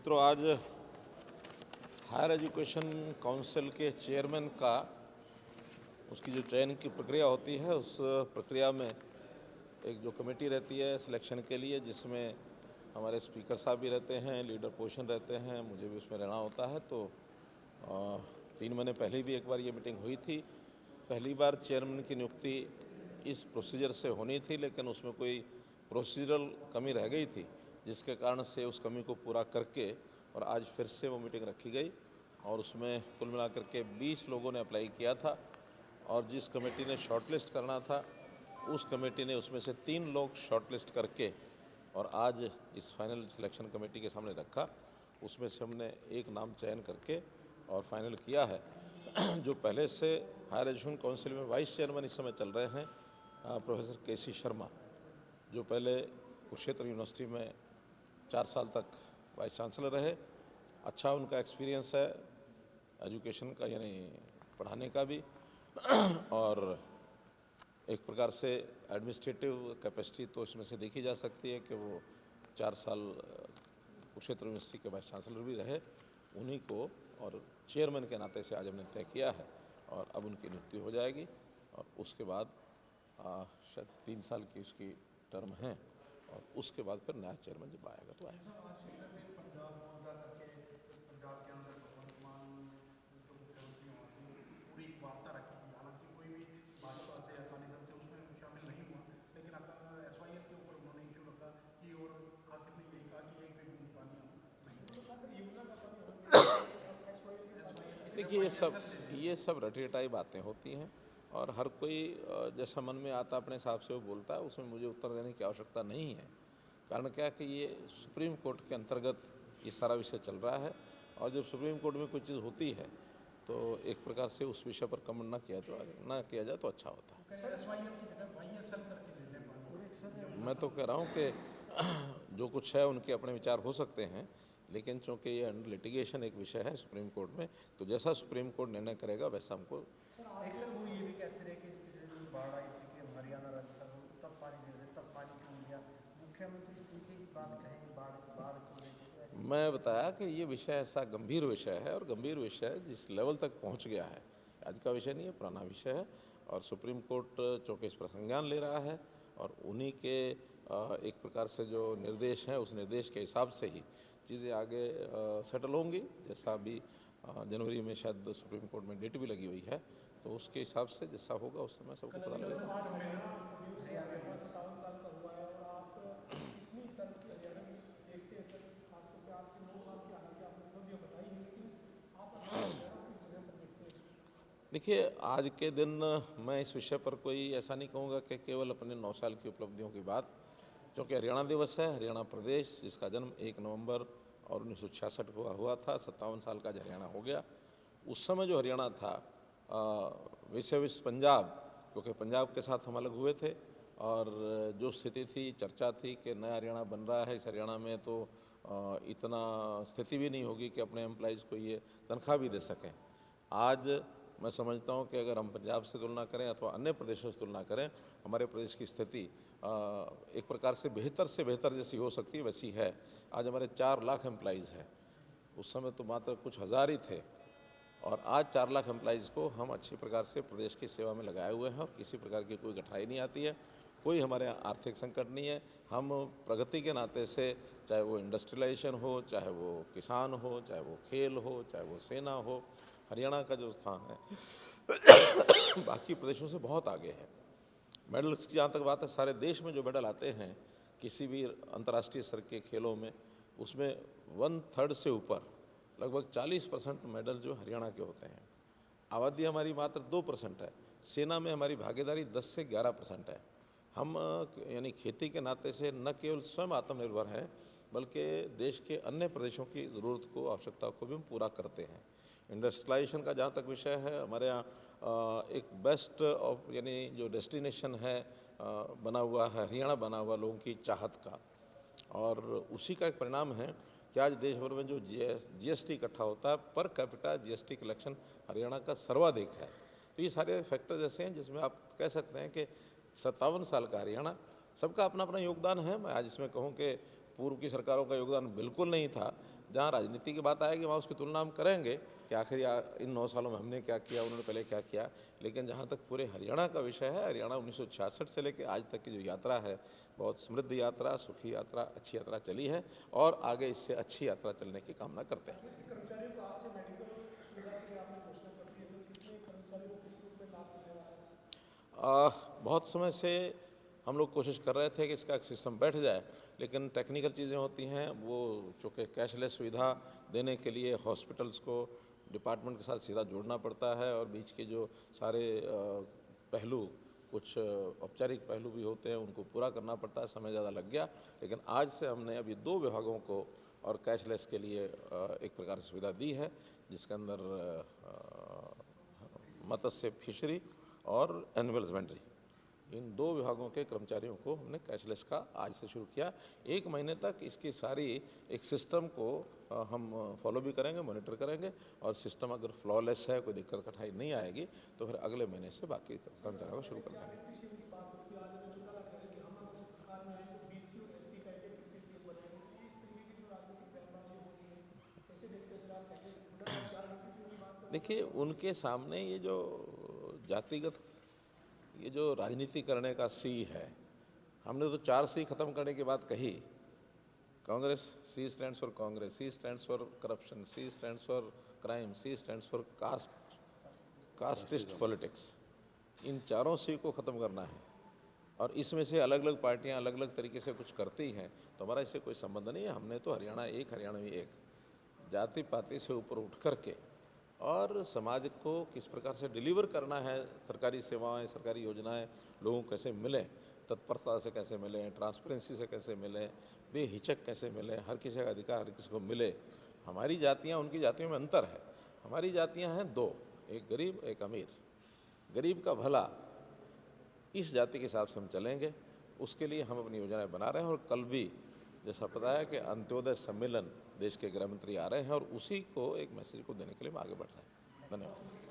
मित्रों, आज higher education council के चेयरमैन का उसकी जो चयन की प्रक्रिया होती है, उस प्रक्रिया में एक जो कमेटी रहती है सिलेक्शन के लिए, जिसमें हमारे स्पीकर साहब भी रहते हैं, लीडर पोजीशन रहते हैं, मुझे भी उसमें रहना होता है। तो 3 महीने पहले भी एक बार ये मीटिंग हुई थी। पहली बार चेयरमैन की नियुक्ति इस प्रोसीजर से होनी थी, लेकिन उसमें कोई प्रोसीजरल कमी रह गई थी, जिसके कारण से उस कमी को पूरा करके और आज फिर से वो मीटिंग रखी गई और उसमें कुल मिलाकर के 20 लोगों ने अप्लाई किया था और जिस कमेटी ने शॉर्टलिस्ट करना था, उस कमेटी ने उसमें से 3 लोग शॉर्टलिस्ट करके और आज इस फाइनल सिलेक्शन कमेटी के सामने रखा। उसमें से हमने एक नाम चयन करके और फाइनल किया है। जो पहले से हायर एजुकेशन काउंसिल में वाइस चेयरमैन इस समय चल रहे हैं, प्रोफेसर केसी शर्मा, जो पहले कुरुक्षेत्र यूनिवर्सिटी में 4 साल तक वाइस चांसलर रहे। अच्छा उनका एक्सपीरियंस है एजुकेशन का, यानी पढ़ाने का भी, और एक प्रकार से एडमिनिस्ट्रेटिव कैपेसिटी तो इसमें से देखी जा सकती है कि वो 4 साल कुरुक्षेत्र यूनिवर्सिटी के वाइस चांसलर भी रहे। उन्हीं को और चेयरमैन के नाते से आज हमने तय किया है और अब उनकी नियुक्ति हो जाएगी और उसके बाद शायद 3 साल की उसकी टर्म है और उसके बाद फिर नया चेयरमैन जब आएगा तो आएगा। देखिए, ये सब रटियाई बातें होती हैं और हर कोई जैसा मन में आता अपने हिसाब से वो बोलता है, उसमें मुझे उत्तर देने की आवश्यकता नहीं है। कारण क्या है कि ये सुप्रीम कोर्ट के अंतर्गत ये सारा विषय चल रहा है और जब सुप्रीम कोर्ट में कोई चीज़ होती है तो एक प्रकार से उस विषय पर कमेंट ना किया जाए तो अच्छा होता है। मैं तो कह रहा हूँ कि जो कुछ है उनके अपने विचार हो सकते हैं, लेकिन चूँकि ये अंडर लिटिगेशन एक विषय है सुप्रीम कोर्ट में, तो जैसा सुप्रीम कोर्ट निर्णय करेगा वैसा हमको। वो ये भी कहते रहे कि जब बाढ़ आई थी कि हरियाणा राजस्थान तब पानी दे रहे, तब पानी क्यों दिया, मुख्यमंत्री इस तरीके की बात कहेंगे बाढ़ बाढ़ को लेकर। मैं बताया कि ये विषय ऐसा गंभीर विषय है और गंभीर विषय जिस लेवल तक पहुंच गया है, आज का विषय नहीं है, पुराना विषय है और सुप्रीम कोर्ट चूँकि इस पर संज्ञान ले रहा है और उन्हीं के एक प्रकार से जो निर्देश हैं उस निर्देश के हिसाब से ही चीज़ें आगे सेटल होंगी। जैसा अभी जनवरी में शायद सुप्रीम कोर्ट में डेट भी लगी हुई है, तो उसके हिसाब से जैसा होगा उस समय सबको पता लगेगा। देखिए, आज के दिन मैं इस विषय पर कोई ऐसा नहीं कहूँगा कि केवल अपने 9 साल की उपलब्धियों की बात, क्योंकि हरियाणा दिवस है, हरियाणा प्रदेश जिसका जन्म 1 नवंबर और 1966 को हुआ था, 57 साल का हरियाणा हो गया। उस समय जो हरियाणा था विशेष पंजाब, क्योंकि पंजाब के साथ हम अलग हुए थे और जो स्थिति थी, चर्चा थी कि नया हरियाणा बन रहा है, इस हरियाणा में तो इतना स्थिति भी नहीं होगी कि अपने एम्प्लॉइज़ को ये तनख्वाह भी दे सकें। आज मैं समझता हूँ कि अगर हम पंजाब से तुलना करें अथवा अन्य प्रदेशों से तुलना करें, हमारे प्रदेश की स्थिति एक प्रकार से बेहतर जैसी हो सकती है वैसी है। आज हमारे 4 लाख एम्प्लॉइज़ हैं, उस समय तो मात्र कुछ हज़ार ही थे और आज 4 लाख एम्प्लॉइज़ को हम अच्छी प्रकार से प्रदेश की सेवा में लगाए हुए हैं और किसी प्रकार की कोई कठिनाई नहीं आती है, कोई हमारे यहाँ आर्थिक संकट नहीं है। हम प्रगति के नाते से, चाहे वो इंडस्ट्रियलाइजेशन हो, चाहे वो किसान हो, चाहे वो खेल हो, चाहे वो सेना हो, हरियाणा का जो स्थान है बाकी प्रदेशों से बहुत आगे है। मेडल्स की जहाँ तक बात है, सारे देश में जो मेडल आते हैं किसी भी अंतर्राष्ट्रीय स्तर के खेलों में, उसमें 1/3 से ऊपर लगभग 40% मेडल जो हरियाणा के होते हैं। आबादी हमारी मात्र 2% है, सेना में हमारी भागीदारी 10 से 11% है। हम यानी खेती के नाते से न केवल स्वयं आत्मनिर्भर हैं, बल्कि देश के अन्य प्रदेशों की ज़रूरत को, आवश्यकता को भी हम पूरा करते हैं। इंडस्ट्रियलाइजेशन का जहाँ तक विषय है, हमारे यहाँ एक बेस्ट ऑफ यानी जो डेस्टिनेशन है बना हुआ है, हरियाणा बना हुआ लोगों की चाहत का, और उसी का एक परिणाम है कि आज देश भर में जो जीएसटी इकट्ठा होता है, per capita GST collection Haryana का सर्वाधिक है। तो ये सारे फैक्टर्स ऐसे हैं जिसमें आप कह सकते हैं कि 57 साल का हरियाणा, सबका अपना अपना योगदान है। मैं आज इसमें कहूँ कि पूर्व की सरकारों का योगदान बिल्कुल नहीं था, जहाँ राजनीति की बात आएगी वहाँ उसकी तुलना हम करेंगे कि आखिर इन 9 सालों में हमने क्या किया, उन्होंने पहले क्या किया। लेकिन जहाँ तक पूरे हरियाणा का विषय है, हरियाणा 1966 से लेकर आज तक की जो यात्रा है, बहुत समृद्ध यात्रा, सुखी यात्रा, अच्छी यात्रा चली है और आगे इससे अच्छी यात्रा चलने की कामना करते हैं। कर्मचारियों को आज से मेडिकल सुविधा की आपने घोषणा कर दी है सर, कितने कर्मचारियों को किस रूप में लाभ मिलने वाला है सर? बहुत समय से हम लोग कोशिश कर रहे थे कि इसका एक सिस्टम बैठ जाए, लेकिन टेक्निकल चीज़ें होती हैं, वो चूँकि कैशलेस सुविधा देने के लिए हॉस्पिटल्स को डिपार्टमेंट के साथ सीधा जोड़ना पड़ता है और बीच के जो सारे पहलू, कुछ औपचारिक पहलू भी होते हैं, उनको पूरा करना पड़ता है, समय ज़्यादा लग गया। लेकिन आज से हमने अभी 2 विभागों को और कैशलेस के लिए एक प्रकार से सुविधा दी है, जिसके अंदर मत्स्य फिशरी और एनिमल हस्बेंड्री, इन 2 विभागों के कर्मचारियों को हमने कैशलेस का आज से शुरू किया। 1 महीने तक इसकी सारी एक सिस्टम को हम फॉलो भी करेंगे, मॉनिटर करेंगे और सिस्टम अगर फ्लॉलेस है, कोई दिक्कत कठिनाई नहीं आएगी तो फिर अगले महीने से बाकी कर्मचारियों को शुरू कर देंगे। देखिए, उनके सामने ये जो जातिगत ये जो राजनीति करने का सी है, हमने तो 4 सी खत्म करने की बात कही। Congress, C stands for Congress, C stands for corruption, C stands for crime, C stands for casteist politics. इन 4 सी को ख़त्म करना है और इसमें से अलग अलग पार्टियां अलग अलग तरीके से कुछ करती हैं, तो हमारा इससे कोई संबंध नहीं है। हमने तो हरियाणा एक, हरियाणवी एक, जाति पाति से ऊपर उठ करके और समाज को किस प्रकार से डिलीवर करना है, सरकारी सेवाएं, सरकारी योजनाएं लोगों को कैसे मिलें, तत्परता से कैसे मिलें, ट्रांसपेरेंसी से कैसे मिलें, बेहिचक कैसे मिलें, हर किसी का अधिकार हर किसी को मिले। हमारी जातियां, उनकी जातियों में अंतर है। हमारी जातियां हैं 2, एक गरीब एक अमीर। गरीब का भला, इस जाति के हिसाब से हम चलेंगे, उसके लिए हम अपनी योजनाएं बना रहे हैं। और कल भी जैसा पता है कि अंत्योदय सम्मेलन देश के गृह मंत्री आ रहे हैं और उसी को एक मैसेज को देने के लिए हम आगे बढ़ रहे हैं। धन्यवाद।